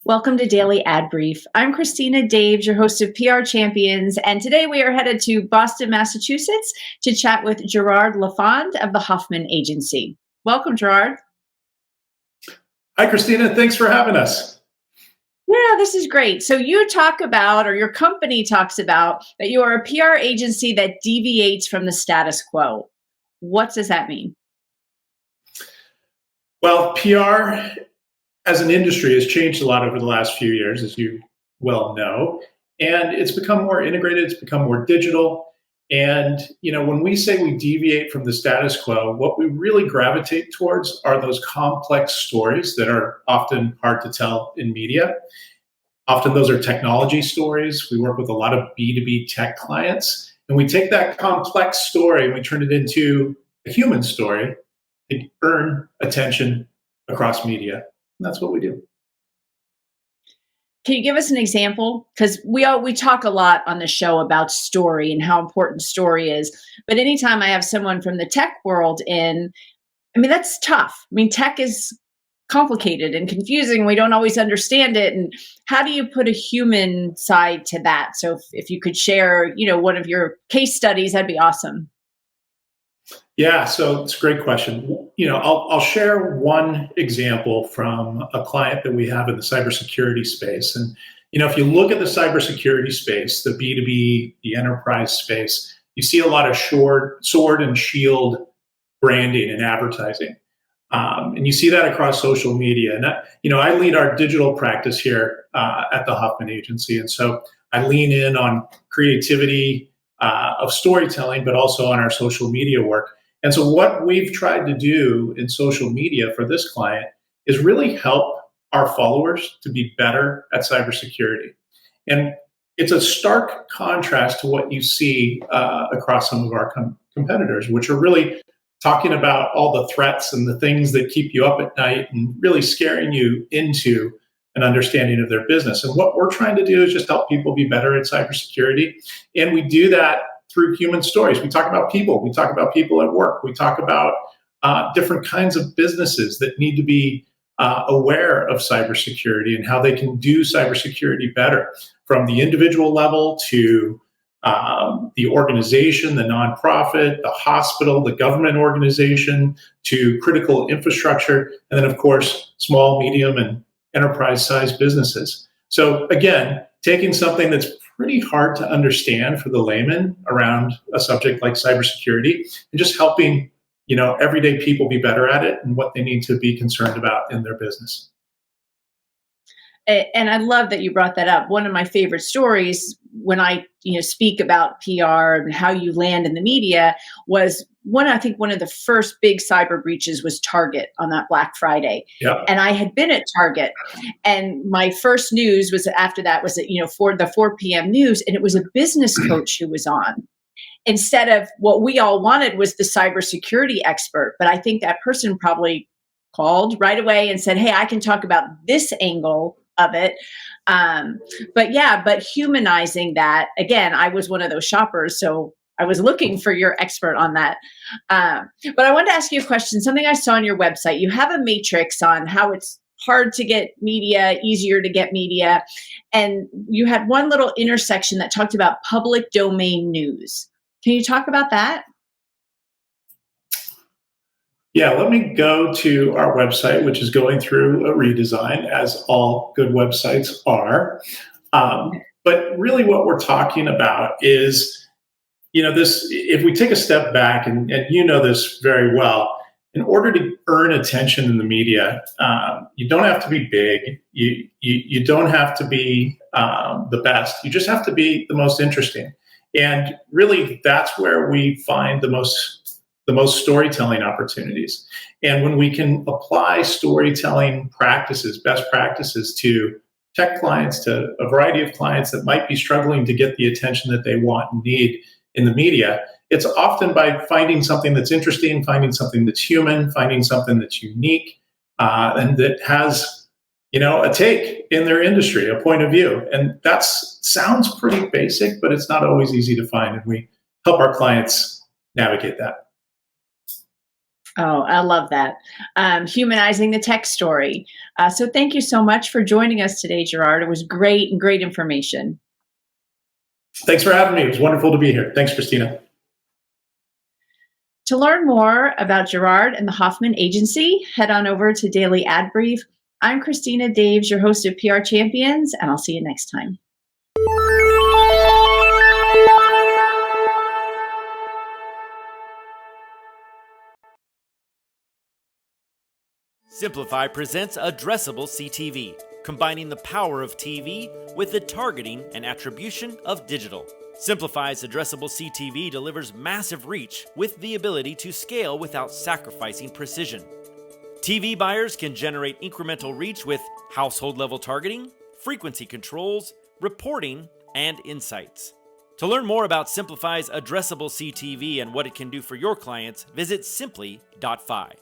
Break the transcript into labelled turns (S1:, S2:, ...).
S1: Welcome to Daily Ad Brief. I'm Christina Daves, your host of PR Champions, and today we are headed to Boston, Massachusetts to chat with Gerard LaFond of the Hoffman Agency. Welcome, Gerard.
S2: Hi, Christina. Thanks for having us.
S1: Yeah, this is great. So you talk about, or your company talks about, that you are a PR agency that deviates from the status quo. What does that mean?
S2: Well, PR as an industry has changed a lot over the last few years, as you well know, and it's become more integrated, it's become more digital. And, when we say we deviate from the status quo, what we really gravitate towards are those complex stories that are often hard to tell in media. Often those are technology stories. We work with a lot of B2B tech clients, and we take that complex story and we turn it into a human story to earn attention across media. And that's what we do.
S1: Can you give us an example? Because we talk a lot on the show about story and how important story is. But anytime I have someone from the tech world in, that's tough. Tech is complicated and confusing. We don't always understand it. And how do you put a human side to that? So if you could share, one of your case studies, that'd be awesome.
S2: Yeah, so it's a great question. I'll share one example from a client that we have in the cybersecurity space. And, if you look at the cybersecurity space, the B2B, the enterprise space, you see a lot of sword and shield branding and advertising. And you see that across social media. And, I lead our digital practice here at the Hoffman Agency. And so I lean in on creativity of storytelling, but also on our social media work. And so what we've tried to do in social media for this client is really help our followers to be better at cybersecurity. And it's a stark contrast to what you see across some of our competitors, which are really talking about all the threats and the things that keep you up at night and really scaring you into an understanding of their business. And what we're trying to do is just help people be better at cybersecurity. And we do that through human stories. We talk about people. We talk about people at work. We talk about different kinds of businesses that need to be aware of cybersecurity and how they can do cybersecurity better, from the individual level to the organization, the nonprofit, the hospital, the government organization, to critical infrastructure, and then, of course, small, medium, and enterprise-sized businesses. So again, taking something that's pretty hard to understand for the layman around a subject like cybersecurity and just helping, everyday people be better at it and what they need to be concerned about in their business.
S1: And I love that you brought that up. One of my favorite stories when I, speak about PR and how you land in the media was I think one of the first big cyber breaches was Target on that Black Friday.
S2: Yeah.
S1: And I had been at Target, and my first news was after that was for the 4 p.m. news, and it was a business coach who was on. Instead of what we all wanted was the cybersecurity expert. But I think that person probably called right away and said, hey, I can talk about this angle of it. But humanizing that, again, I was one of those shoppers, so I was looking for your expert on that. But I wanted to ask you a question, something I saw on your website. You have a matrix on how it's hard to get media, easier to get media. And you had one little intersection that talked about public domain news. Can you talk about that?
S2: Yeah, let me go to our website, which is going through a redesign, as all good websites are. But really what we're talking about is, this, if we take a step back, and you know this very well, in order to earn attention in the media, you don't have to be big. You don't have to be the best. You just have to be the most interesting. And really, that's where we find the most storytelling opportunities. And when we can apply storytelling practices, best practices, to tech clients, to a variety of clients that might be struggling to get the attention that they want and need in the media, it's often by finding something that's interesting, finding something that's human, finding something that's unique, and that has, a take in their industry, a point of view. And that sounds pretty basic, but it's not always easy to find. And we help our clients navigate that.
S1: Oh, I love that. Humanizing the tech story. So thank you so much for joining us today, Gerard. It was great and great information.
S2: Thanks for having me. It was wonderful to be here. Thanks, Christina.
S1: To learn more about Gerard and the Hoffman Agency, head on over to Daily Ad Brief. I'm Christina Daves, your host of PR Champions, and I'll see you next time.
S3: Simplify presents Addressable CTV, combining the power of TV with the targeting and attribution of digital. Simplify's Addressable CTV delivers massive reach with the ability to scale without sacrificing precision. TV buyers can generate incremental reach with household-level targeting, frequency controls, reporting, and insights. To learn more about Simplify's Addressable CTV and what it can do for your clients, visit simply.fi.